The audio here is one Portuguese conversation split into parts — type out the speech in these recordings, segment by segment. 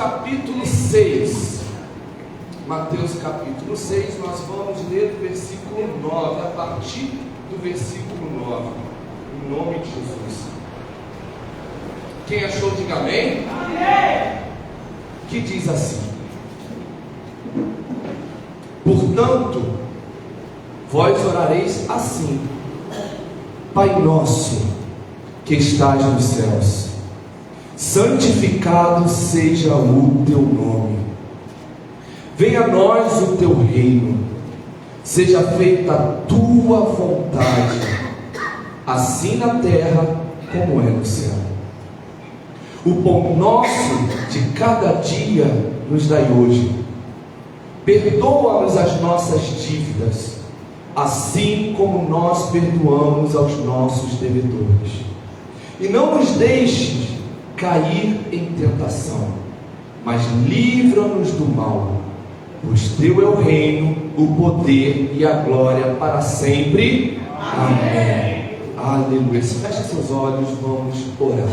capítulo 6. Mateus capítulo 6, nós vamos ler do versículo 9, a partir do versículo 9, em nome de Jesus. Quem achou, diga amém. Amém. Que diz assim: portanto, vós orareis assim: Pai nosso, que estás nos céus, santificado seja o teu nome. Venha a nós o teu reino, seja feita a tua vontade, assim na terra como é no céu. O pão nosso de cada dia nos dai hoje. Perdoa-nos as nossas dívidas, assim como nós perdoamos aos nossos devedores. E não nos deixes cair em tentação, mas livra-nos do mal. Pois teu é o reino, o poder e a glória para sempre. Amém. Aleluia. Feche seus olhos, vamos orar.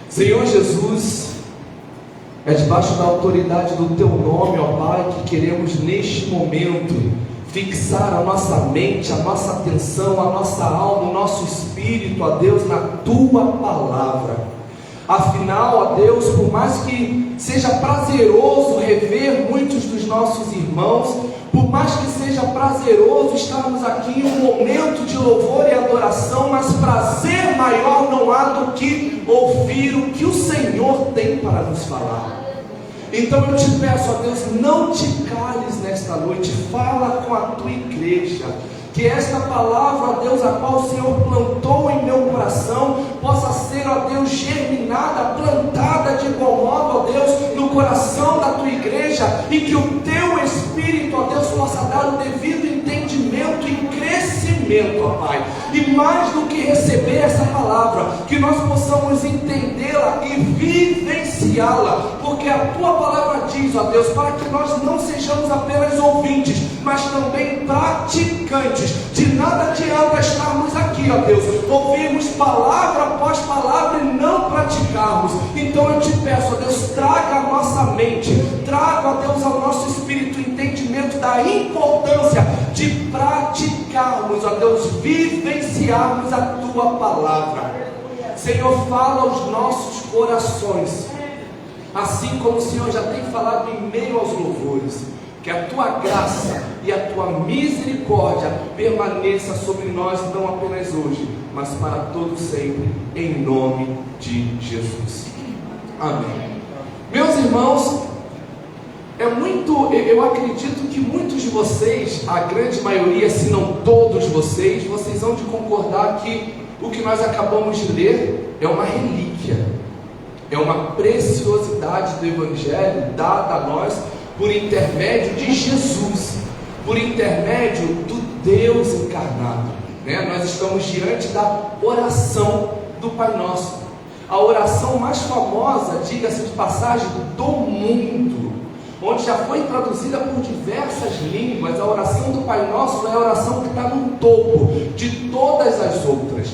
Senhor Jesus, é debaixo da autoridade do teu nome, ó Pai, que queremos neste momento fixar a nossa mente, a nossa atenção, a nossa alma, o nosso espírito, ó Deus, na tua palavra. Afinal, ó Deus, por mais que seja prazeroso rever muitos dos nossos irmãos, por mais que seja prazeroso estarmos aqui em um momento de louvor e adoração, mas prazer maior não há do que ouvir o que o Senhor tem para nos falar. Então eu te peço, ó Deus, não te cales nesta noite, fala com a tua igreja. Que esta palavra, ó Deus, a qual o Senhor plantou em meu coração, possa ser, ó Deus, germinada, plantada de igual modo, ó Deus, no coração da tua igreja, e que o teu Espírito, ó Deus, possa dar o devido entendimento e crescimento, ó Pai. E mais do que receber essa palavra, que nós possamos entendê-la e vivenciá-la, porque a tua palavra diz, ó Deus, para que nós não sejamos apenas ouvintes, mas também praticantes. De nada adianta estarmos aqui, ó Deus, ouvirmos palavra após palavra e não praticarmos. Então eu te peço, ó Deus, traga a nossa mente, traga, ó Deus, ao nosso espírito entendimento da importância de praticarmos, ó Deus, vivenciarmos a tua palavra. Senhor, fala aos nossos corações, assim como o Senhor já tem falado em meio aos louvores. Que a tua graça e a tua misericórdia permaneça sobre nós, não apenas hoje, mas para todo sempre, em nome de Jesus. Amém. Meus irmãos, eu acredito que muitos de vocês, a grande maioria, se não todos vocês vão de concordar que o que nós acabamos de ler é uma relíquia, é uma preciosidade do Evangelho dada a nós por intermédio de Jesus, por intermédio do Deus encarnado, né? Nós estamos diante da oração do Pai Nosso, a oração mais famosa, diga-se de passagem, do mundo, onde já foi traduzida por diversas línguas. A oração do Pai Nosso é a oração que está no topo de todas as outras.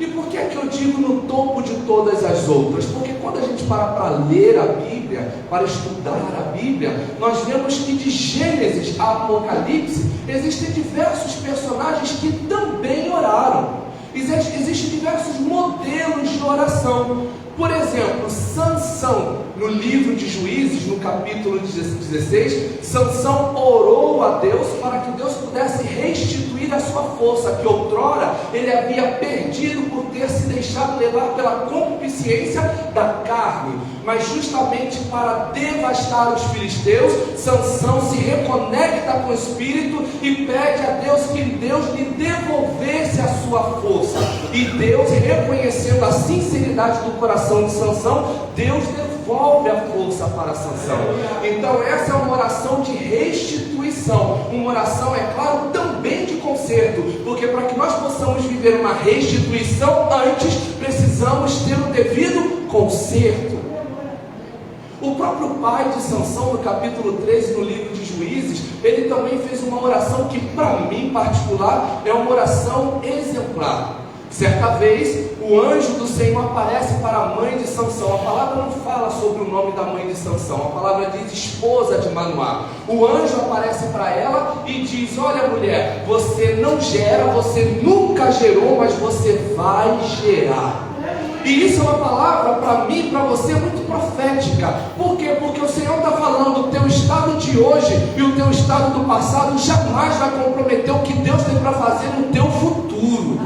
E por que é que eu digo no topo de todas as outras? Porque quando a gente para ler a Bíblia, para estudar a Bíblia, nós vemos que de Gênesis a Apocalipse existem diversos personagens que também oraram. Existem diversos modelos de oração. Por exemplo, Sansão, no livro de Juízes, no capítulo 16, Sansão orou a Deus para que Deus pudesse restituir a sua força, que outrora ele havia perdido por ter se deixado levar pela concupiscência da carne. Mas justamente para devastar os filisteus, Sansão se reconecta com o Espírito e pede a Deus que Deus lhe devolvesse a sua força. E Deus, reconhecendo a sinceridade do coração de Sansão, Deus devolve a força para Sansão. Então essa é uma oração de restituição, uma oração, é claro, também de conserto, porque para que nós possamos viver uma restituição, antes precisamos ter o devido conserto. O próprio pai de Sansão, no capítulo 13, no livro de Juízes, ele também fez uma oração que, para mim em particular, é uma oração exemplar. Certa vez, o anjo do Senhor aparece para a mãe de Sansão. A palavra não fala sobre o nome da mãe de Sansão, a palavra diz esposa de Manoá. O anjo aparece para ela e diz: olha, mulher, você não gera, você nunca gerou, mas você vai gerar. E isso é uma palavra para mim e para você muito profética. Por quê? Porque o Senhor está falando: o teu estado de hoje e o teu estado do passado jamais vai comprometer o que Deus tem para fazer no teu futuro.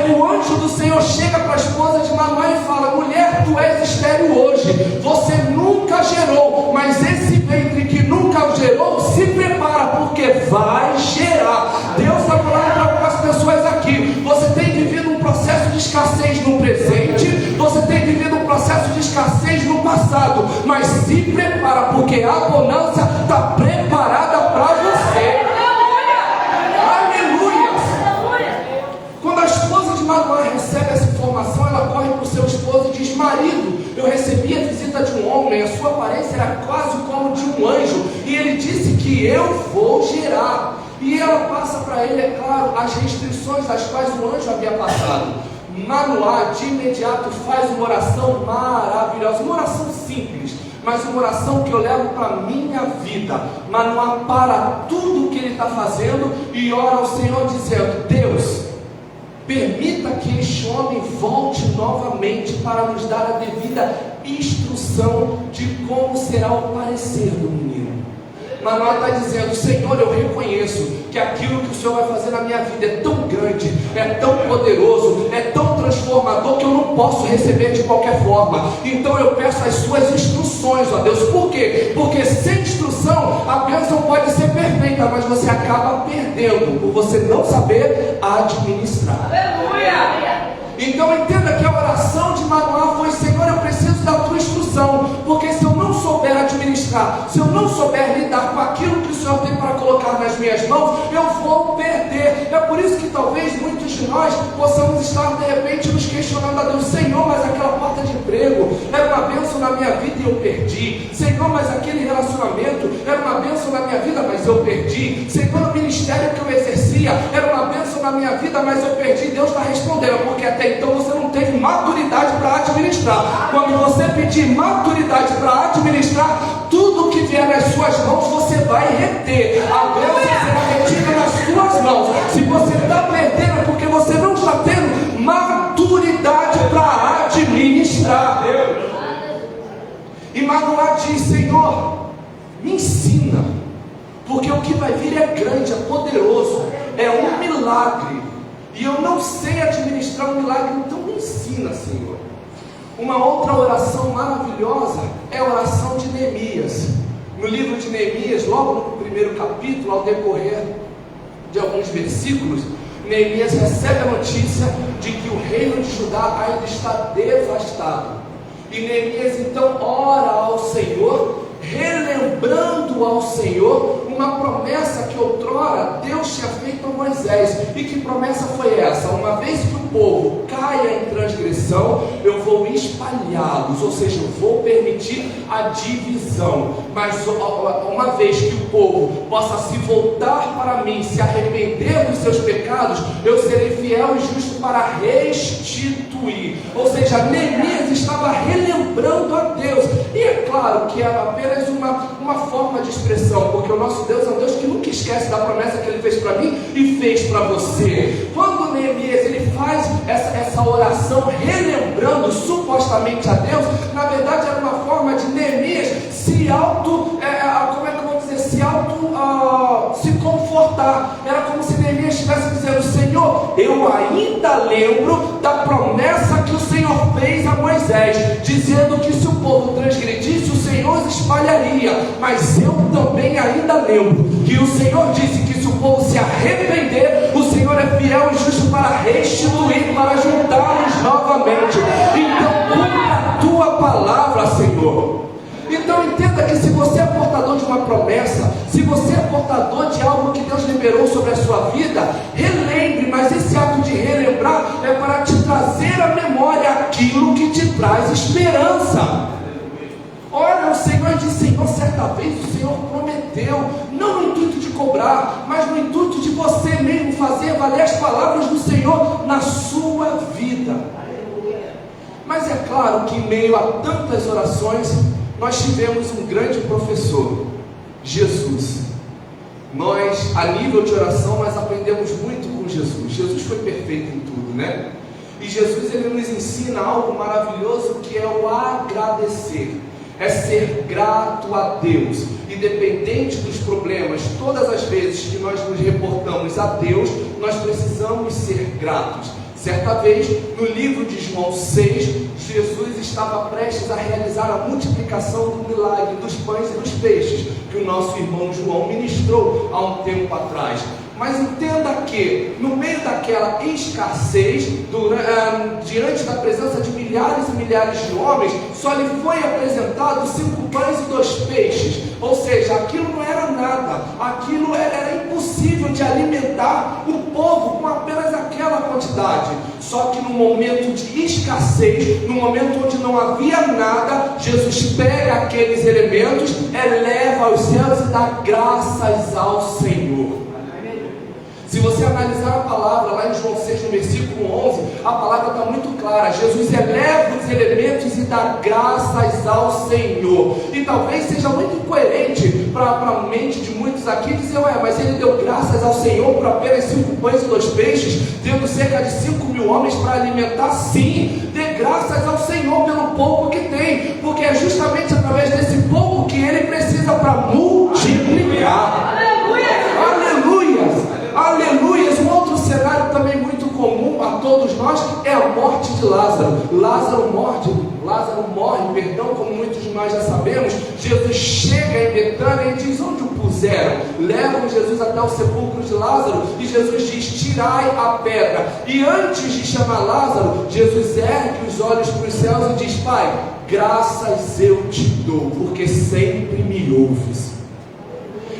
O anjo do Senhor chega para a esposa de Manoá e fala: mulher, tu és estéril hoje, você nunca gerou, mas esse ventre que nunca gerou, se prepara, porque vai gerar. Deus está falando para algumas pessoas aqui: você tem vivido um processo de escassez no presente, você tem vivido um processo de escassez no passado, mas se prepara, porque a bonança está preparada para você. Quando a esposa de Manoá recebe essa informação, ela corre para o seu esposo e diz: marido, eu recebi a visita de um homem, a sua aparência era quase como de um anjo, e ele disse que eu vou gerar. E ela passa para ele, é claro, as restrições das quais o anjo havia passado. Manoá de imediato faz uma oração maravilhosa, uma oração simples, mas uma oração que eu levo para a minha vida. Manoá para tudo o que ele está fazendo e ora ao Senhor dizendo: Deus, permita que este homem volte novamente para nos dar a devida instrução de como será o parecer do menino. Manoá está dizendo: Senhor, eu reconheço que aquilo que o Senhor vai fazer na minha vida é tão grande, é tão poderoso, é tão transformador, que eu não posso receber de qualquer forma. Então eu peço as suas instruções, ó Deus. Por quê? Porque sem instrução a bênção pode ser perfeita, mas você acaba perdendo por você não saber administrar. Aleluia! Então entenda que a oração de Manoá foi: Senhor, eu preciso da tua instrução, porque se eu não souber administrar, se eu não souber lidar com aquilo que o Senhor tem para colocar nas minhas mãos, eu vou perder. É por isso que talvez muitos de nós possamos estar de repente nos questionando a Deus: Senhor, mas aquela porta de emprego era uma bênção na minha vida e eu perdi. Senhor, mas aquele relacionamento era uma bênção na minha vida, mas eu perdi. Senhor, o ministério que eu exercia era uma bênção na minha vida, mas eu perdi. Deus está respondendo: porque até então você não teve maturidade para administrar. Quando você pedir maturidade para administrar, tudo que vier nas suas mãos você vai reter. A bênção será retida nas suas mãos. Se você está perdendo é porque você não está tendo maturidade para administrar. E Manoá diz: Senhor, me ensina, porque o que vai vir é grande, é poderoso, é um milagre, e eu não sei administrar um milagre, então me ensina, Senhor. Uma outra oração maravilhosa é a oração de Neemias. No livro de Neemias, logo no primeiro capítulo, ao decorrer de alguns versículos, Neemias recebe a notícia de que o reino de Judá ainda está devastado. E Neemias então ora ao Senhor, relembrando ao Senhor uma promessa que outrora Deus tinha feito a Moisés. E que promessa foi essa? Uma vez que o povo caia em transgressão, eu vou espalhá-los, ou seja, eu vou permitir a divisão. Mas uma vez que o povo possa se voltar para mim, se arrepender dos seus pecados, eu serei fiel e justo para restituir. Ou seja, Neemias estava relembrando a Deus. E é claro que era apenas uma forma de expressão, porque o nosso Deus é um Deus que nunca esquece da promessa que Ele fez para mim e fez para você. Quando Neemias ele faz essa oração relembrando supostamente a Deus, na verdade era uma forma de Neemias se se confortar. Era como se Neemias estivesse dizendo: Senhor, eu ainda lembro da promessa que o Senhor fez a Moisés, dizendo que se o povo transgredisse, o Senhor os espalharia. Mas eu também ainda lembro que o Senhor disse que se o povo se arrepender, o Senhor é fiel e justo para restituir, para juntá-los novamente. Então cumpra a tua palavra, Senhor. Então entenda que se você é portador de uma promessa, se você é portador de algo que Deus liberou sobre a sua vida, relembre, mas esse ato de relembrar é para te trazer à memória aquilo que te traz esperança. Olha, o Senhor disse: Senhor, certa vez o Senhor prometeu, não no intuito de cobrar, mas no intuito de você mesmo fazer valer as palavras do Senhor na sua vida. Mas é claro que em meio a tantas orações, nós tivemos um grande professor, Jesus. Nós, a nível de oração, nós aprendemos muito com Jesus. Jesus foi perfeito em tudo, né? E Jesus, ele nos ensina algo maravilhoso, que é o agradecer. É ser grato a Deus, independente dos problemas. Todas as vezes que nós nos reportamos a Deus, nós precisamos ser gratos. Certa vez, no livro de João 6, Jesus estava prestes a realizar a multiplicação do milagre dos pães e dos peixes, que o nosso irmão João ministrou há um tempo atrás. Mas entenda que, no meio daquela escassez, diante da presença de milhares e milhares de homens, só lhe foi apresentado 5 pães e 2 peixes. Ou seja, aquilo não era nada, aquilo era impossível de alimentar o povo com apenas aquela quantidade. Só que no momento de escassez, no momento onde não havia nada, Jesus pega aqueles elementos, eleva aos céus e dá graças ao Senhor. Se você analisar a palavra lá em João 6, no versículo 11, a palavra está muito clara. Jesus eleva os elementos e dá graças ao Senhor. E talvez seja muito incoerente para a mente de muitos aqui dizer: ué, mas ele deu graças ao Senhor por apenas 5 pães e 2 peixes, tendo cerca de 5.000 homens para alimentar. Sim, dê graças ao Senhor pelo pouco que tem, porque é justamente através desse pouco que ele precisa para multiplicar. Aleluias! Um outro cenário também muito comum a todos nós é a morte de Lázaro. Lázaro morre, como muitos de nós já sabemos. Jesus chega em Betânia e diz: onde o puseram? Levam Jesus até o sepulcro de Lázaro e Jesus diz: tirai a pedra. E antes de chamar Lázaro, Jesus ergue os olhos para os céus e diz: Pai, graças eu te dou, porque sempre me ouves.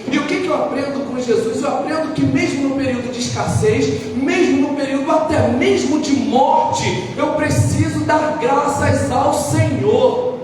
E o que eu aprendo com Jesus? Eu aprendo que mesmo no período de escassez, mesmo no período até mesmo de morte, eu preciso dar graças ao Senhor.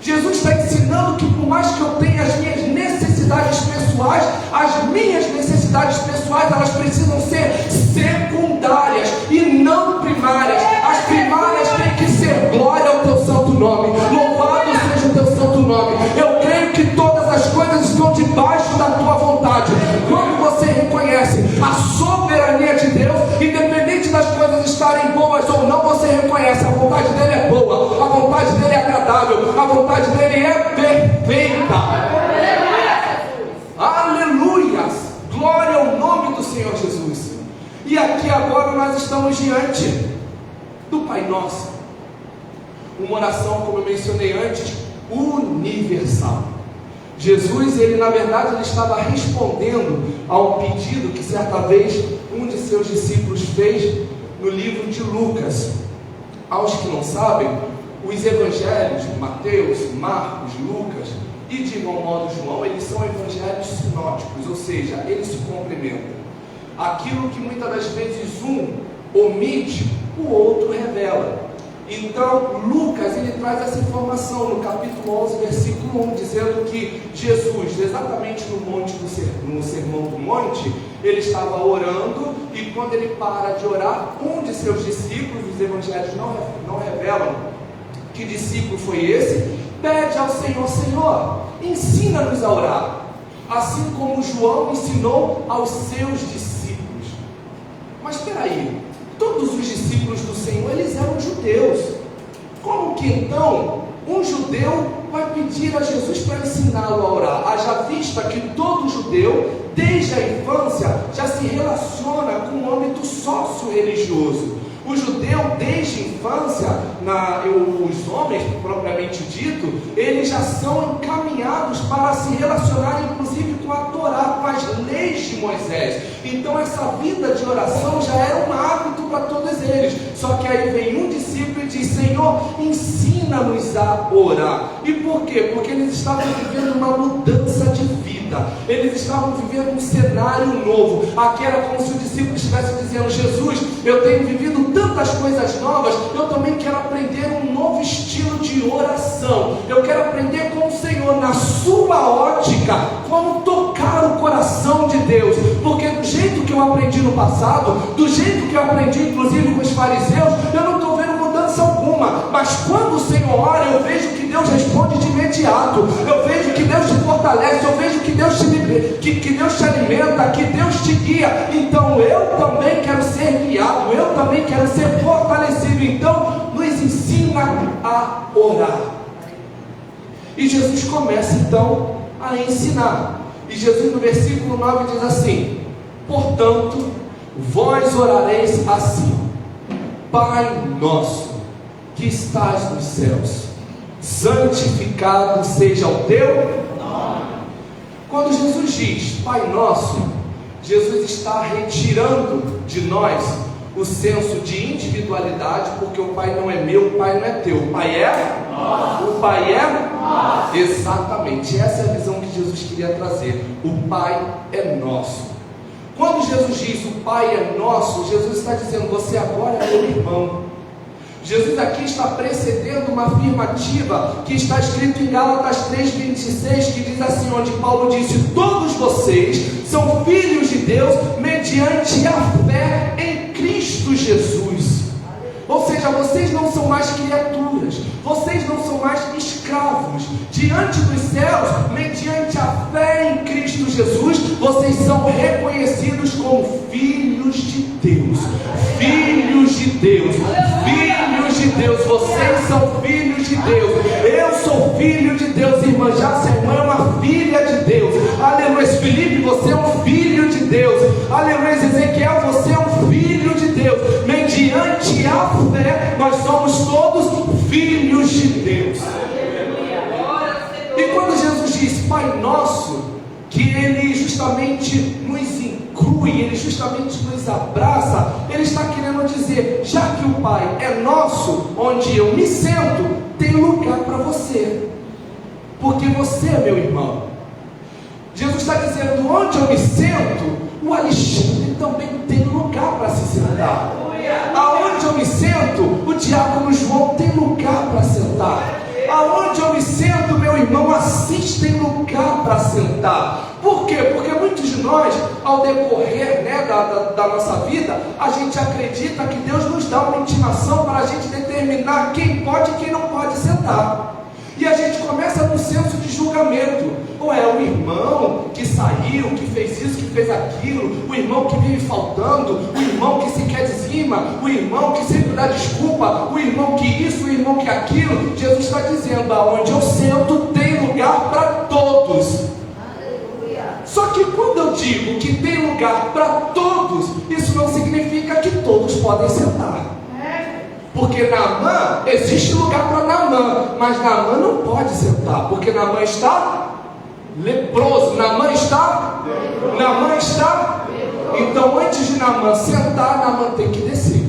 Jesus está ensinando que por mais que eu tenha as minhas necessidades pessoais, as minhas necessidades pessoais, elas precisam ser secundárias e não primárias. As primárias têm que ser glória ao teu santo nome, louvado seja o teu santo nome. Eu creio que todas as coisas estão debaixo da tua vontade. Quando você reconhece a soberania de Deus, independente das coisas estarem boas ou não, você reconhece: a vontade dele é boa, a vontade dele é agradável, a vontade dele é perfeita. Aleluias! Glória ao nome do Senhor Jesus. E aqui agora nós estamos diante do Pai Nosso, uma oração, como eu mencionei antes, universal. Jesus, ele na verdade, ele estava respondendo a um pedido que certa vez um de seus discípulos fez no livro de Lucas. Aos que não sabem, os evangelhos, Mateus, Marcos, Lucas e de igual modo João, eles são evangelhos sinóticos, ou seja, eles se complementam. Aquilo que muitas das vezes um omite, o outro revela. Então Lucas, ele traz essa informação no capítulo 11, versículo 1, dizendo que Jesus, exatamente no Sermão do Monte, ele estava orando, e quando ele para de orar, um de seus discípulos, os evangelhos não revelam que discípulo foi esse, pede ao Senhor: Senhor, ensina-nos a orar, assim como João ensinou aos seus discípulos. Mas espera aí, todos os discípulos do Senhor, eles eram judeus. Como que então um judeu vai pedir a Jesus para ensiná-lo a orar? Haja vista que todo judeu, desde a infância, já se relaciona com o âmbito sócio-religioso. O judeu, desde a infância, os homens propriamente dito, eles já são encaminhados para se relacionar inclusive com a Torá, com as leis de Moisés. Então essa vida de oração já era um hábito para todos eles. Só que aí vem um discípulo e diz: Senhor, ensina-nos a orar. E por quê? Porque eles estavam vivendo uma mudança de vida, eles estavam vivendo um cenário novo. Aqui era como se o discípulo estivesse dizendo: Jesus, eu tenho vivido tantas coisas novas, eu também quero aprender um novo estilo de oração. Eu quero aprender com o Senhor, na sua ótica, como tocar o coração de Deus, porque do jeito que eu aprendi no passado, do jeito que eu aprendi inclusive com os fariseus, eu não estou vendo mudança alguma. Mas quando o Senhor ora, eu vejo que Deus responde de imediato, eu vejo que Deus te fortalece, eu vejo que Deus te libera, que Deus te alimenta, que Deus te guia. Então eu também quero ser guiado, eu também quero ser fortalecido. Então nos ensina a orar. E Jesus começa então a ensinar. E Jesus no versículo 9 diz assim: portanto, vós orareis assim: Pai nosso, que estás nos céus, santificado seja o teu nome. Quando Jesus diz Pai nosso, Jesus está retirando de nós o senso de individualidade, porque o Pai não é meu, o Pai não é teu, o Pai é nosso. O Pai é nosso. Exatamente, essa é a visão que Jesus queria trazer. O Pai é nosso. Quando Jesus diz o Pai é nosso, Jesus está dizendo: você agora é meu irmão. Jesus aqui está precedendo uma afirmativa que está escrito em Gálatas 3,26, que diz assim, onde Paulo disse: todos vocês são filhos de Deus mediante a fé em Cristo Jesus. Ou seja, vocês não são mais criaturas, vocês não são mais escravos. Diante dos céus, mediante a fé em Cristo Jesus, vocês são reconhecidos como filhos de Deus. Filhos de Deus, filhos de Deus, vocês são filhos de Deus. Eu sou filho de Deus, irmã Jácia, irmã é uma filha de Deus. Aleluia. Felipe, você é um filho de Deus. Aleluia. Ezequiel, você é um filho de Deus. Mediante a fé, nós somos todos filhos de Deus. E quando Jesus diz Pai Nosso, que Ele justamente nos inclui, Ele justamente nos abraça, Ele está querendo dizer: já que o Pai é nosso, onde eu me sento, tem lugar para você, porque você é meu irmão. Jesus está dizendo: onde eu me sento, o Alexandre também tem lugar para se sentar. Aonde eu me sento, o diácono João tem lugar para sentar. Aonde eu me sento, meu irmão Assis tem lugar para sentar. Por quê? Porque muitos de nós, ao decorrer da nossa vida, a gente acredita que Deus nos dá uma intimação para a gente determinar quem pode e quem não pode sentar. E a gente começa num senso de julgamento. Ou é o irmão que saiu, que fez isso, que fez aquilo, o irmão que vive faltando, o irmão que se quer de cima, o irmão que sempre dá desculpa, o irmão que isso, o irmão que aquilo. Jesus está dizendo: aonde eu sento tem lugar para todos. Só que quando eu digo que tem lugar para todos, isso não significa que todos podem sentar. Porque Naamã, existe lugar para Naamã, mas Naamã não pode sentar, porque Naamã está leproso. Naamã está leproso. Naamã está leproso. Então antes de Naamã sentar, Naamã tem que descer.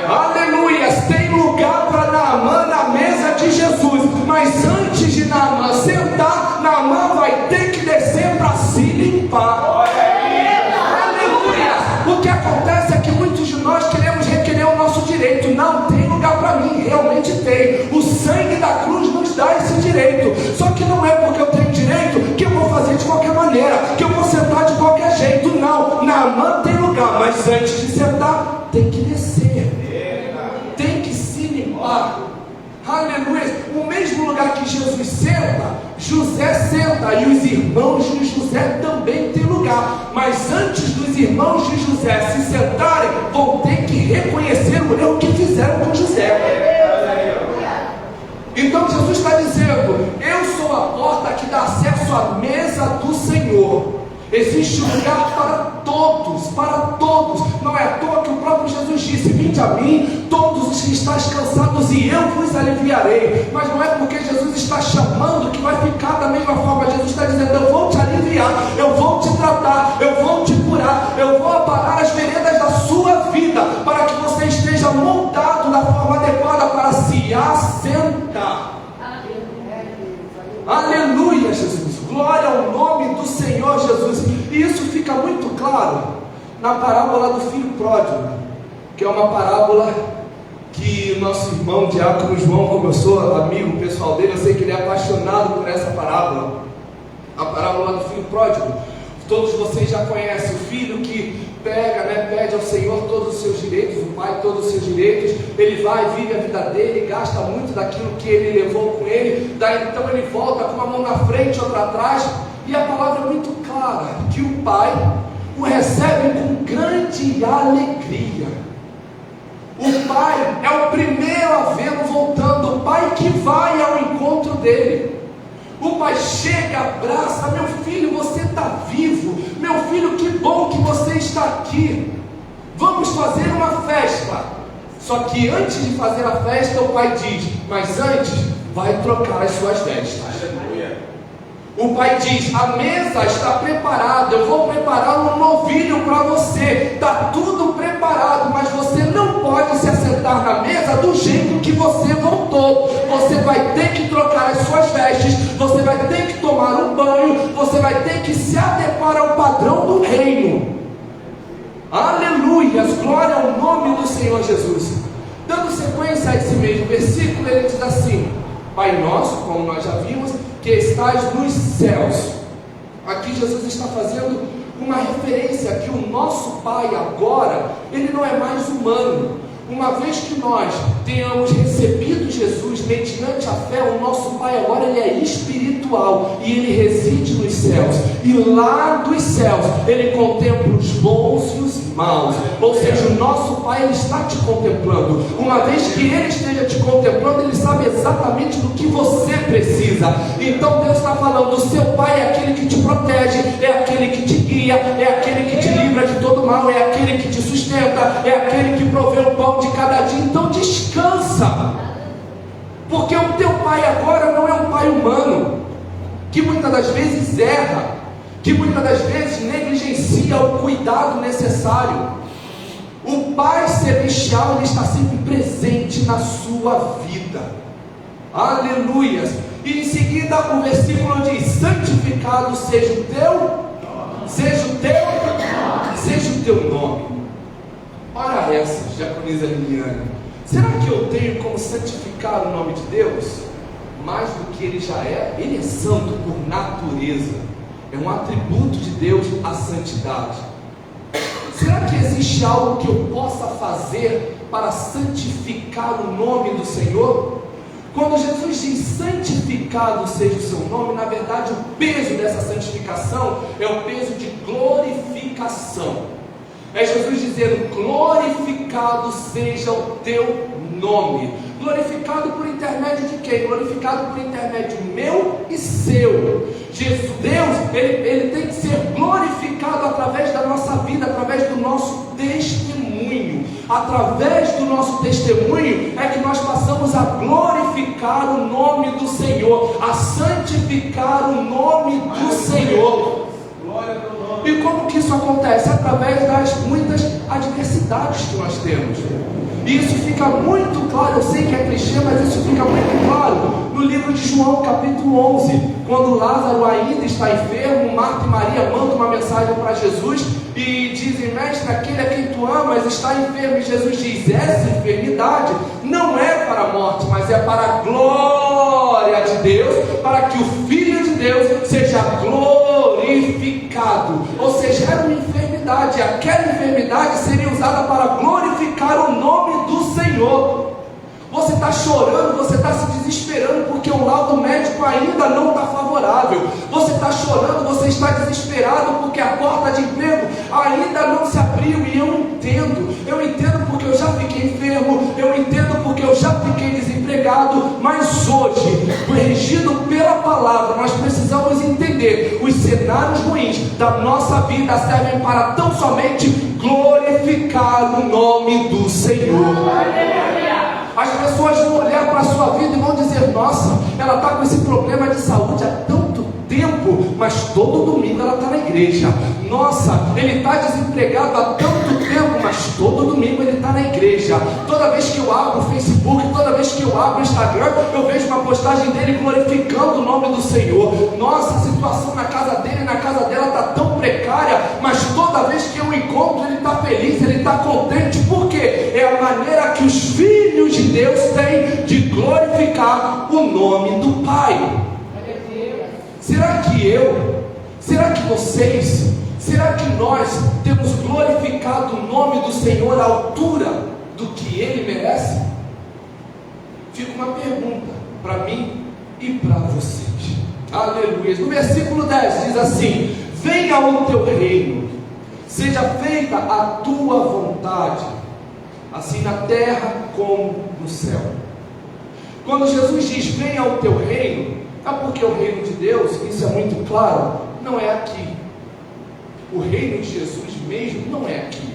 Aleluia. Tem lugar para Naamã na mesa de Jesus, mas antes de Naamã sentar, Naamã vai ter que descer para se limpar. Aleluia. O que acontece é que muitos de nós queremos requerer o nosso direito. Não tem lugar para mim, realmente tem. O sangue da cruz nos dá esse direito. Só que não é porque eu tenho direito que eu vou fazer de qualquer maneira, que eu vou sentar de qualquer jeito. Não, Naamã tem lugar, mas antes de sentar, tem que descer, tem que se limpar. Aleluia. O mesmo lugar que Jesus senta, José senta, e os irmãos de José também têm lugar. Mas antes dos irmãos de José se sentarem, vão ter que reconhecer o erro que fizeram com José. Então Jesus está dizendo: eu sou a porta que dá acesso à mesa do Senhor. Existe lugar para todos, para todos. Não é à toa que o próprio Jesus disse: vinde a mim, todos os que estáis cansados, e eu vos aliviarei. Mas não é porque Jesus está chamando que vai ficar da mesma forma. Jesus está dizendo: eu vou te aliviar, eu vou te tratar, eu vou te curar, eu vou aparar as veredas da sua vida, para que você esteja montado da forma adequada para se assentar. Aleluia, Jesus. Glória ao nome do Senhor Jesus. E isso fica muito claro na parábola do filho pródigo, que é uma parábola que nosso irmão diácono João, como eu sou amigo pessoal dele, eu sei que ele é apaixonado por essa parábola. A parábola do filho pródigo, todos vocês já conhecem. O filho que pede ao Senhor todos os seus direitos, o pai todos os seus direitos, ele vai, vive a vida dele, gasta muito daquilo que ele levou com ele, daí então ele volta com uma mão na frente, outra atrás, e a palavra é muito clara, que o pai o recebe com grande alegria. O pai é o primeiro a vê-lo voltando, o pai que vai ao encontro dele. O pai chega, abraça: meu filho, você está vivo, meu filho, que bom que você está aqui, vamos fazer uma festa. Só que antes de fazer a festa, o pai diz: mas antes, vai trocar as suas vestes. O pai diz: a mesa está preparada, eu vou preparar um novilho para você, está tudo preparado, mas você não pode se assentar na mesa do jeito que você voltou. Você vai ter que trocar as suas vestes, você vai ter que tomar um banho, você vai ter que se adequar ao padrão do reino. Aleluia, glória ao nome do Senhor Jesus. Dando sequência a esse mesmo versículo, ele diz assim: Pai nosso, como nós já vimos, que estás nos céus. Aqui Jesus está fazendo uma referência que o nosso Pai agora, ele não é mais humano. Uma vez que nós tenhamos recebido Jesus mediante a fé, o nosso Pai agora ele é espiritual e ele reside nos céus, e lá dos céus ele contempla os bons e os maus. Ou seja, o nosso Pai ele está te contemplando. Uma vez que ele esteja te contemplando, ele sabe exatamente do que você precisa. Então Deus está falando: o seu Pai é aquele que te protege, é aquele que te guia, é aquele que te livra de todo mal, é aquele que te sustenta, é aquele que provê o pão de cada dia. Então descansa, porque o teu pai agora não é um pai humano, que muitas das vezes erra, que muitas das vezes negligencia o cuidado necessário. O Pai Celestial ele está sempre presente na sua vida. Aleluias. E em seguida o versículo diz: santificado seja o teu nome. Ora essa, diaconisa Liliana, será que eu tenho como santificar o nome de Deus? Mais do que ele já é, ele é santo por natureza, é um atributo de Deus a santidade. Será que existe algo que eu possa fazer para santificar o nome do Senhor? Quando Jesus diz santificado seja o seu nome, na verdade o peso dessa santificação é o peso de glorificação. É Jesus dizendo: glorificado seja o teu nome. Glorificado por intermédio de quem? Glorificado por intermédio meu e seu. Deus, ele tem que ser glorificado através da nossa vida, através do nosso testemunho. Através do nosso testemunho é que nós passamos a glorificar o nome do Senhor, a santificar o nome do Senhor. Glória ao nome. E como que isso acontece? Através das muitas adversidades que nós temos. E isso fica muito claro, eu sei que é clichê, mas isso fica muito claro no livro de João, capítulo 11, quando Lázaro ainda está enfermo. Marta e Maria mandam uma mensagem para Jesus e dizem: mestre, aquele a quem tu amas está enfermo. E Jesus diz: essa enfermidade não é para a morte, mas é para a glória de Deus, para que o Filho de Deus seja glorificado. Ou seja, era uma enfermidade, aquela enfermidade seria usada para glorificar o nome do Senhor. Você está chorando, você está se desesperando porque o laudo médico ainda não está favorável. Você está chorando, você está desesperado porque a porta de emprego ainda não se abriu. E eu entendo porque eu já fiquei enfermo, eu entendo porque eu já fiquei desempregado. Mas hoje, regido pela palavra, nós precisamos entender: os cenários ruins da nossa vida servem para tão somente glorificar o nome do Senhor. As pessoas vão olhar para a sua vida e vão dizer: nossa, ela está com esse problema de saúde há tanto tempo, mas todo domingo ela está na igreja. Nossa, ele está desempregado há tanto tempo, mas todo domingo ele está na igreja. Toda vez que eu abro o Facebook, toda vez que eu abro o Instagram, eu vejo uma postagem dele glorificando o nome do Senhor. Nossa, a situação na casa dele, na casa dela está tão precária, mas toda vez que eu encontro, ele está feliz, ele está contente. Por quê? É a maneira que os filhos de Deus têm de glorificar o nome do Pai. Será que vocês, será que nós temos glorificado o nome do Senhor à altura do que Ele merece? Fica uma pergunta para mim e para vocês. Aleluia. No versículo 10 diz assim: venha o teu reino, seja feita a tua vontade, assim na terra como no céu. Quando Jesus diz venha o teu reino, é porque o reino de Deus, isso é muito claro, não é aqui. O reino de Jesus mesmo não é aqui.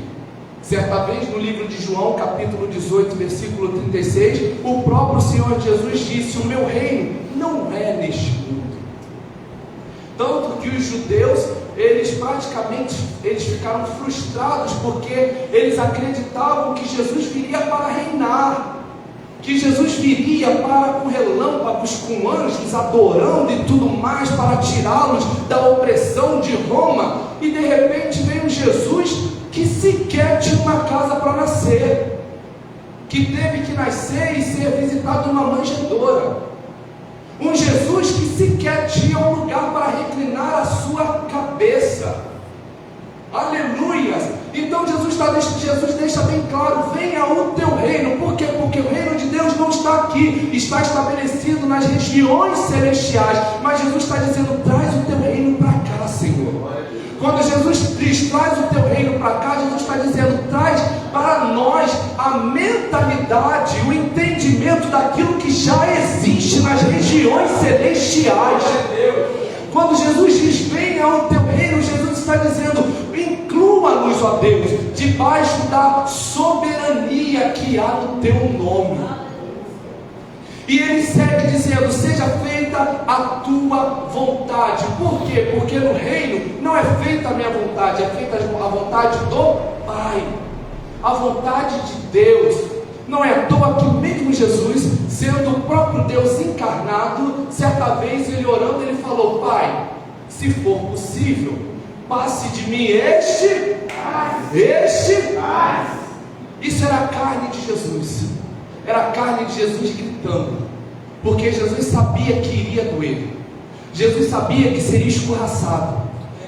Certa vez no livro de João, capítulo 18, versículo 36, o próprio Senhor Jesus disse: o meu reino não é neste mundo. Tanto que os judeus, eles ficaram frustrados, porque eles acreditavam que Jesus viria para reinar, que Jesus viria com relâmpagos, com anjos adorando e tudo mais, para tirá-los da opressão de Roma. E de repente veio Jesus que sequer tinha uma casa para nascer, que teve que nascer e ser visitado numa manjedoura. Um Jesus que sequer tinha um lugar para reclinar a sua cabeça. Aleluia! Então Jesus deixa bem claro: venha o teu reino. Por quê? Porque o reino de Deus não está aqui, está estabelecido nas regiões celestiais. Mas Jesus está dizendo: traz o teu reino para cá, Senhor. Quando Jesus diz traz o teu reino para cá, Jesus está dizendo: traz para nós a mentalidade, o entendimento daquilo que já existe nas regiões celestiais. Quando Jesus diz venha o teu reino, Jesus está dizendo: inclua-nos, ó Deus, debaixo da soberania que há no teu nome. E ele segue dizendo: seja feita a tua vontade. Por quê? Porque no reino não é feita a minha vontade, é feita a vontade do Pai, a vontade de Deus. Não é à toa que o mesmo Jesus, sendo o próprio Deus encarnado, certa vez ele orando, ele falou: Pai, se for possível, passe de mim este. Isso era a carne de Jesus. Era a carne de Jesus gritando, porque Jesus sabia que iria doer. Jesus sabia que seria escorraçado.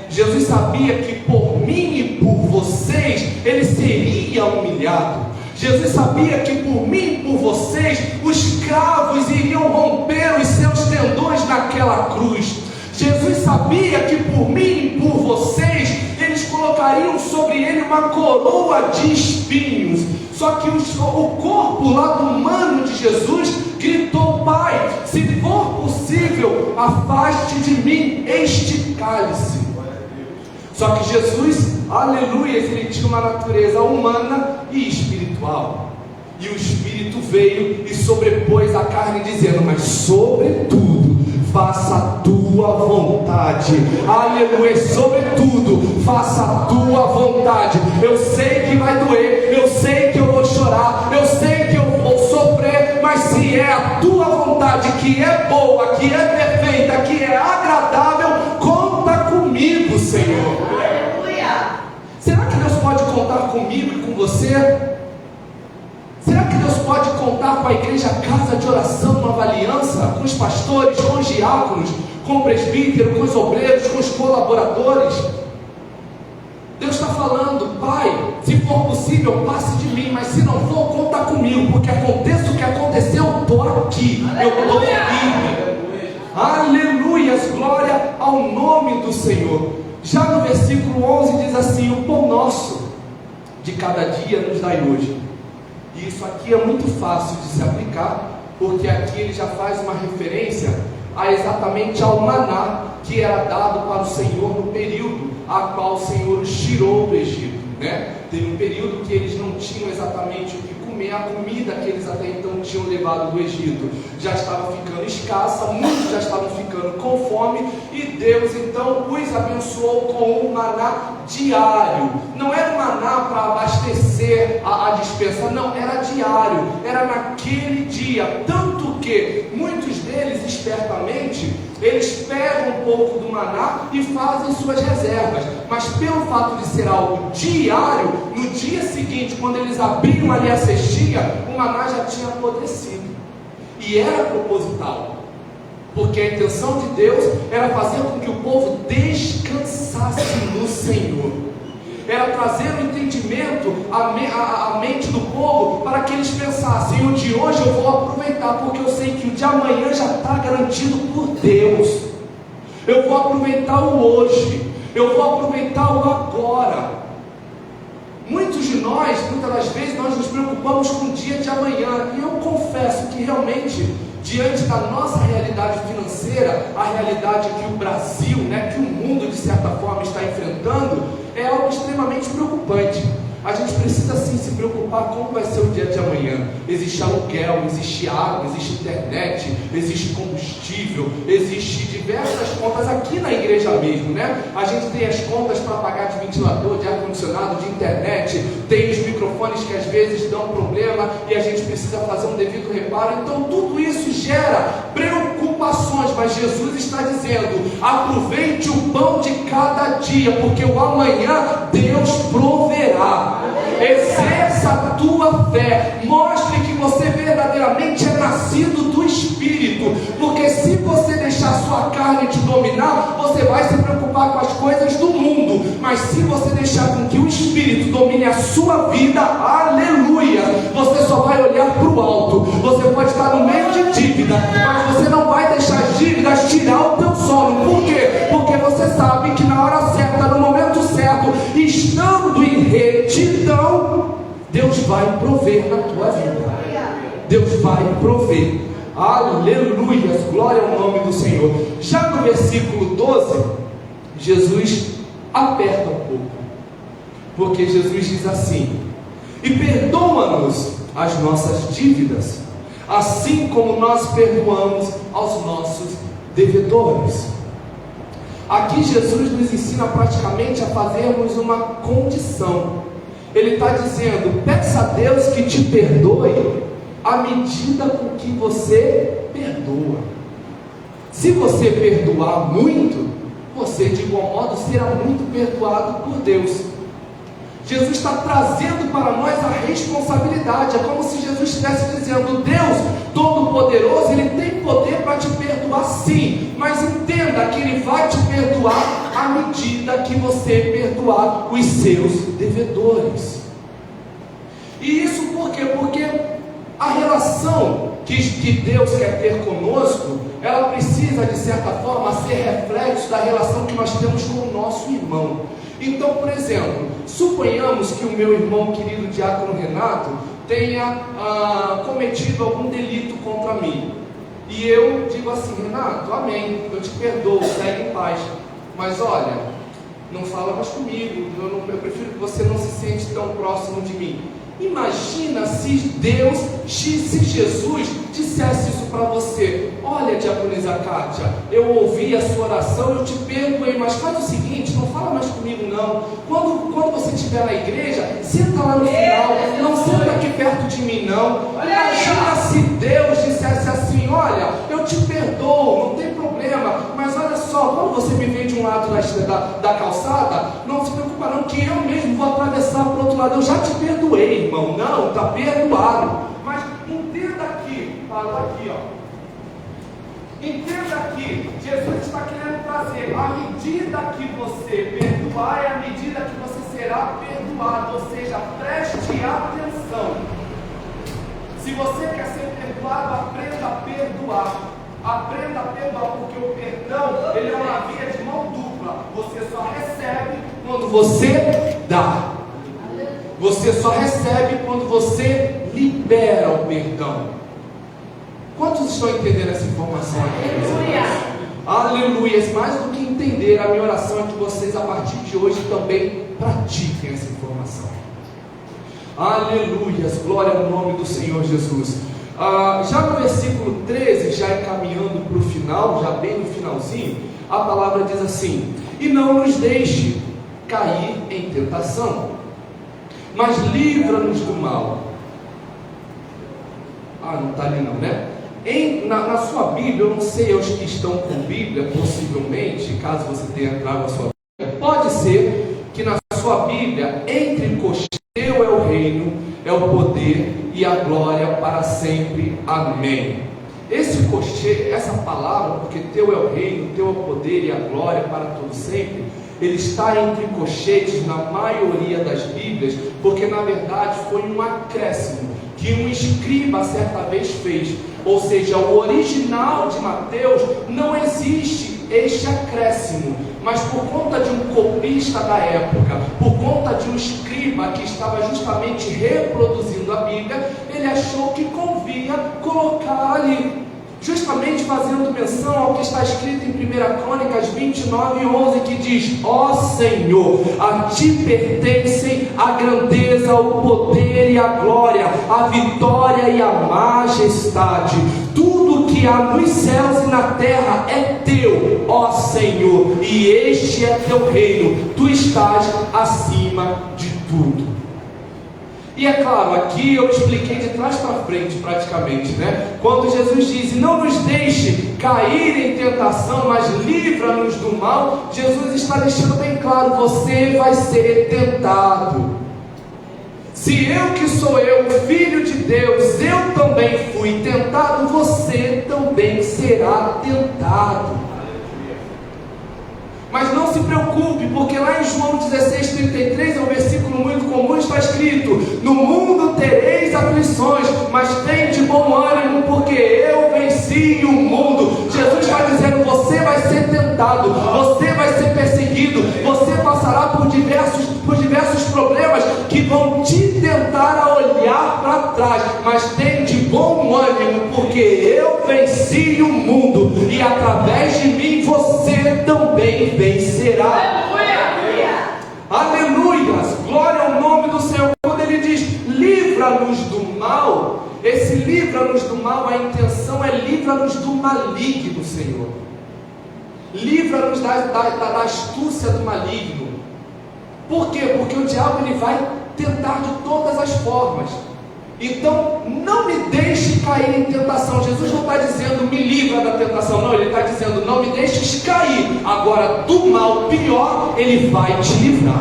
Jesus sabia que por mim e por vocês ele seria humilhado. Jesus sabia que por mim e por vocês os cravos iriam romper os seus tendões naquela cruz. Jesus sabia que por mim e por vocês eles colocariam sobre ele uma coroa de espinhos. Só que o corpo lado humano de Jesus gritou: Pai, se for possível, afaste de mim este cálice. Só que Jesus, aleluia, ele tinha uma natureza humana e espiritual. E o Espírito veio e sobrepôs a carne, dizendo: mas sobretudo, faça a tua vontade. Aleluia, sobretudo, faça a tua vontade. Eu sei que vai doer, eu sei que eu vou chorar, eu sei que eu vou sofrer, mas se é a tua vontade, que é boa, que é perfeita, que é agradável, conta comigo, Senhor. Aleluia. Será que Deus pode contar comigo e com você? Será que Deus pode contar com a igreja Casa de Oração Nova Aliança, com os pastores, com os diáconos, com o presbítero, com os obreiros, com os colaboradores? Deus está falando: Pai, se for possível, passe de mim, mas se não for, conta comigo, porque aconteça o que aconteceu, eu estou aqui, eu estou firme. Aleluia, glória ao nome do Senhor. Já no versículo 11 diz assim: o pão nosso de cada dia nos dai hoje. E isso aqui é muito fácil de se aplicar, porque aqui ele já faz uma referência exatamente ao maná que era dado para o Senhor no período a qual o Senhor os tirou do Egito, né? Teve um período que eles não tinham exatamente o que comer, a comida que eles até então tinham levado do Egito já estava ficando escassa, muitos já estavam ficando com fome, e Deus então os abençoou com um maná diário. Não era um maná para abastecer a dispensa, não, era diário, era naquele dia, tanto que muitos deles espertamente eles pegam um pouco do maná e fazem suas reservas, mas pelo fato de ser algo diário, no dia seguinte, quando eles abriram ali a cestinha, o maná já tinha apodrecido, e era proposital, porque a intenção de Deus era fazer com que o povo descansasse no Senhor, era trazer o entendimento à mente do povo, para que eles pensassem: o de hoje eu vou aproveitar, porque eu sei que o de amanhã já está garantido por Deus. Eu vou aproveitar o hoje, eu vou aproveitar o agora. Muitas das vezes, nós nos preocupamos com o dia de amanhã, e eu confesso que realmente, diante da nossa realidade financeira, a realidade que o Brasil, que o mundo de certa forma está enfrentando, é algo extremamente preocupante. A gente precisa sim se preocupar como vai ser o dia de amanhã. Existe aluguel, existe água, existe internet, existe combustível, existe diversas contas aqui na igreja mesmo, A gente tem as contas para pagar de ventilador, de ar-condicionado, de internet, tem os microfones que às vezes dão problema e a gente precisa fazer um devido reparo. Então tudo isso gera preocupações, mas Jesus está dizendo: aproveite o pão de cada dia, porque o amanhã Deus proverá. Exerça a tua fé, mostre que você verdadeiramente é nascido do Espírito, porque se você deixar a sua carne te dominar, você vai se preocupar com as coisas do mundo. Mas se você deixar com que o Espírito domine a sua vida, aleluia, você só vai olhar para o alto. Você pode estar no meio de dívida, mas você não vai deixar as dívidas tirar o teu sono. Por quê? Porque você sabe que na hora certa, no momento certo, estando em retidão, Deus vai prover na tua vida. Deus vai prover. Aleluia, glória ao nome do Senhor. Já no versículo 12, Jesus aperta um pouco, porque Jesus diz assim: e perdoa-nos as nossas dívidas, assim como nós perdoamos aos nossos devedores. Aqui Jesus nos ensina praticamente a fazermos uma condição. Ele está dizendo: peça a Deus que te perdoe à medida com que você perdoa. Se você perdoar muito, você de igual modo será muito perdoado por Deus. Jesus está trazendo para nós a responsabilidade. É como se Jesus estivesse dizendo: Deus Todo-Poderoso, Ele tem poder para te perdoar sim, mas entenda que Ele vai te perdoar à medida que você perdoar os seus devedores. E isso por quê? Porque a relação que Deus quer ter conosco, ela precisa de certa forma ser reflexo da relação que nós temos com o nosso irmão. Então, por exemplo, suponhamos que o meu irmão querido diácono Renato tenha cometido algum delito contra mim, e eu digo assim: Renato, amém, eu te perdoo, segue em paz, mas olha, não fala mais comigo, eu prefiro que você não se sente tão próximo de mim. Imagina se Jesus dissesse isso para você: olha, diaconisa Kátia, eu ouvi a sua oração, eu te perdoei, mas faz o seguinte, não fala mais comigo não. Quando você estiver na igreja, senta lá no final, não senta aqui perto de mim não. Imagina se Deus dissesse assim: olha, eu te perdoo, não tem problema, mas olha só, quando você me vê de um lado da calçada, não se preocupa não, que eu mesmo vou atravessar para o outro lado. Eu já te perdoei, irmão. Não, está perdoado. Mas entenda aqui, falou aqui, entenda aqui, Jesus está querendo trazer: à medida que você perdoar, é à medida que você será perdoado. Ou seja, preste atenção. Se você quer ser perdoado, aprenda a perdoar. Aprenda a perdoar, porque o perdão, ele é uma via de mão dupla. Você só recebe quando você dá. Você só recebe quando você libera o perdão. Quantos estão entendendo essa informação aqui? Aleluia! Mais do que entender, a minha oração é que vocês a partir de hoje também pratiquem essa informação. Aleluia! Glória ao nome do Senhor Jesus. Já no versículo 13, já encaminhando para o final, já bem no finalzinho, a palavra diz assim: e não nos deixe cair em tentação, mas livra-nos do mal. Não está ali não, né? Na sua Bíblia, eu não sei, aos que estão com Bíblia, possivelmente, caso você tenha trago a sua Bíblia, pode ser que na sua Bíblia, entre teu é o reino, é o poder e a glória para sempre. Amém. esse cochê, essa palavra, porque teu é o reino, teu é o poder e a glória para todo sempre, ele está entre cochetes na maioria das Bíblias, porque na verdade foi um acréscimo que um escriba certa vez fez. Ou seja, o original de Mateus não existe este acréscimo, mas por conta de um copista da época, por conta de um escriba que estava justamente reproduzindo a Bíblia, ele achou que convinha colocar ali, justamente fazendo menção ao que está escrito em 1 Crônicas 29:11, que diz: ó Senhor, a ti pertencem a grandeza, o poder e a glória, a vitória e a majestade. Tudo que há nos céus e na terra é teu, ó Senhor, e este é teu reino, tu estás acima de tudo. E é claro, aqui eu expliquei de trás para frente praticamente, né? Quando Jesus diz: não nos deixe cair em tentação, mas livra-nos do mal, Jesus está deixando bem claro: você vai ser tentado. Se eu que sou eu, filho de Deus, eu também fui tentado, você também será tentado. Mas não se preocupe, porque lá em João 16:33 é um versículo muito comum, está escrito: no mundo tereis aflições, mas tem de bom ânimo, porque eu venci o mundo. Jesus está dizendo: você vai ser tentado, você vai ser perseguido, você passará por diversos problemas que vão te tentar a olhar para trás, mas tem de bom ânimo, porque eu venci o mundo, e através de mim você também vencerá. Aleluia! Glória ao nome do Senhor. Quando ele diz livra-nos do mal, esse livra-nos do mal, a intenção é livra-nos do maligno, Senhor. Livra-nos da astúcia do maligno. Por quê? Porque o diabo ele vai tentar de todas as formas. Então, não me deixe cair em tentação. Jesus não está dizendo me livra da tentação, não. Ele está dizendo não me deixes cair. Agora, do mal pior, Ele vai te livrar.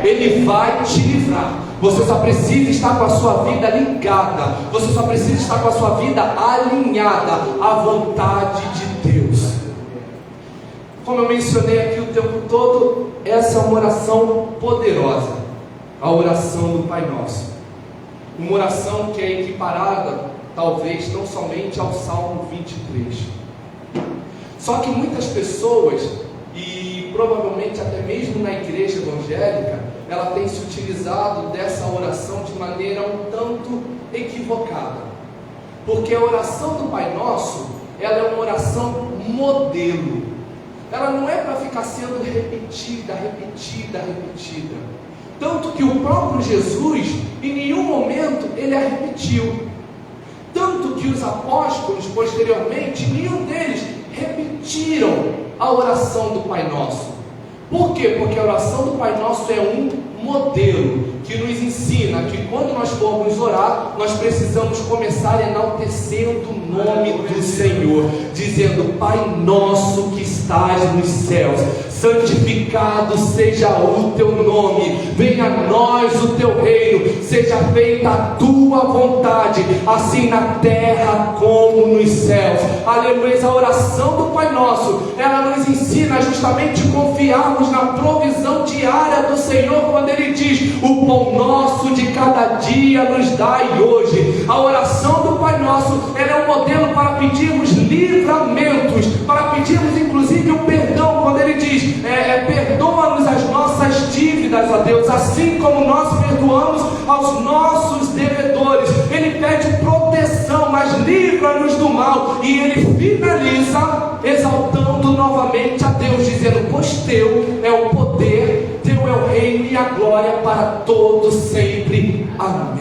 Ele vai te livrar. Você só precisa estar com a sua vida ligada. Você só precisa estar com a sua vida alinhada à vontade de Deus. Como eu mencionei aqui o tempo todo, essa é uma oração poderosa, a oração do Pai Nosso. Uma oração que é equiparada, talvez, não somente ao Salmo 23. Só que muitas pessoas, e provavelmente até mesmo na igreja evangélica, ela tem se utilizado dessa oração de maneira um tanto equivocada. Porque a oração do Pai Nosso, ela é uma oração modelo. Ela não é para ficar sendo repetida. Tanto que o próprio Jesus, em nenhum momento, ele a repetiu. Tanto que os apóstolos, posteriormente, nenhum deles repetiram a oração do Pai Nosso. Por quê? Porque a oração do Pai Nosso é um modelo que nos ensina que quando nós formos orar, nós precisamos começar enaltecendo o nome do Senhor, dizendo: Pai Nosso que estás nos céus, santificado seja o teu nome, venha a nós o teu reino, seja feita a tua vontade, assim na terra como nos céus. Aleluia. A oração do Pai Nosso, ela nos ensina justamente a confiarmos na provisão diária do Senhor, quando Ele diz: o pão nosso de cada dia nos dai hoje. A oração do Pai Nosso, ela é um modelo para pedirmos livramentos, para pedirmos inclusive o perdão, quando Ele diz: perdoa-nos as nossas dívidas, ó Deus, assim como nós perdoamos aos nossos devedores. Ele pede proteção, mas livra-nos do mal, e Ele finaliza exaltando novamente a Deus, dizendo: pois teu é o poder, teu é o reino e a glória para todos sempre. Amém.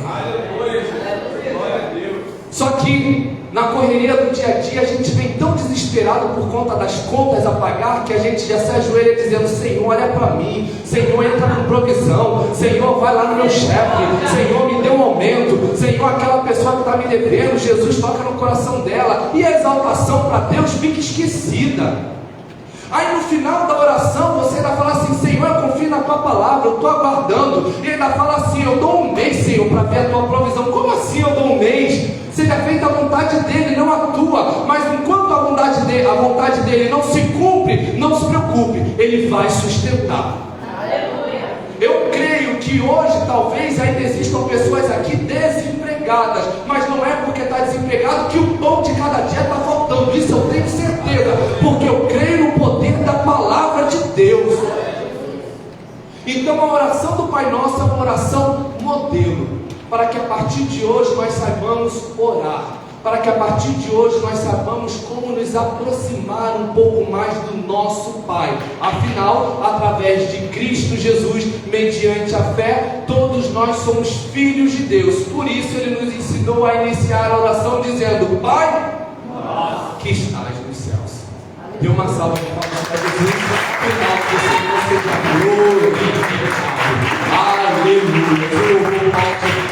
Só que na correria do dia a dia, a gente vem tão desesperado por conta das contas a pagar, que a gente já se ajoelha dizendo: Senhor, olha para mim, Senhor, entra na provisão, Senhor, vai lá no meu chefe, Senhor, me dê um aumento, Senhor, aquela pessoa que está me devendo, Jesus, toca no coração dela, e a exaltação para Deus fica esquecida. Aí no final da oração você ainda fala assim: Senhor, eu confio na tua palavra, eu estou aguardando. E ainda fala assim: eu dou um mês, Senhor, para ver a tua provisão. Como assim eu dou um mês? Seja feita a vontade dele, não a tua. vontade dele não se cumpre, não se preocupe, ele vai sustentar. Eu creio que hoje talvez ainda existam pessoas aqui desempregadas, mas não é porque está desempregado que o pão de cada dia está faltando. Isso eu tenho certeza, porque eu creio no poder da palavra de Deus. Então a oração do Pai Nosso é uma oração modelo, para que a partir de hoje nós saibamos orar, para que a partir de hoje nós saibamos como nos aproximar um pouco mais do nosso Pai. Afinal, através de Cristo Jesus, mediante a fé, todos nós somos filhos de Deus. Por isso Ele nos ensinou a iniciar a oração dizendo: Pai que estás nos céus. Dê uma salva de palmas para Jesus. Final que você seja glorificado. Aleluia.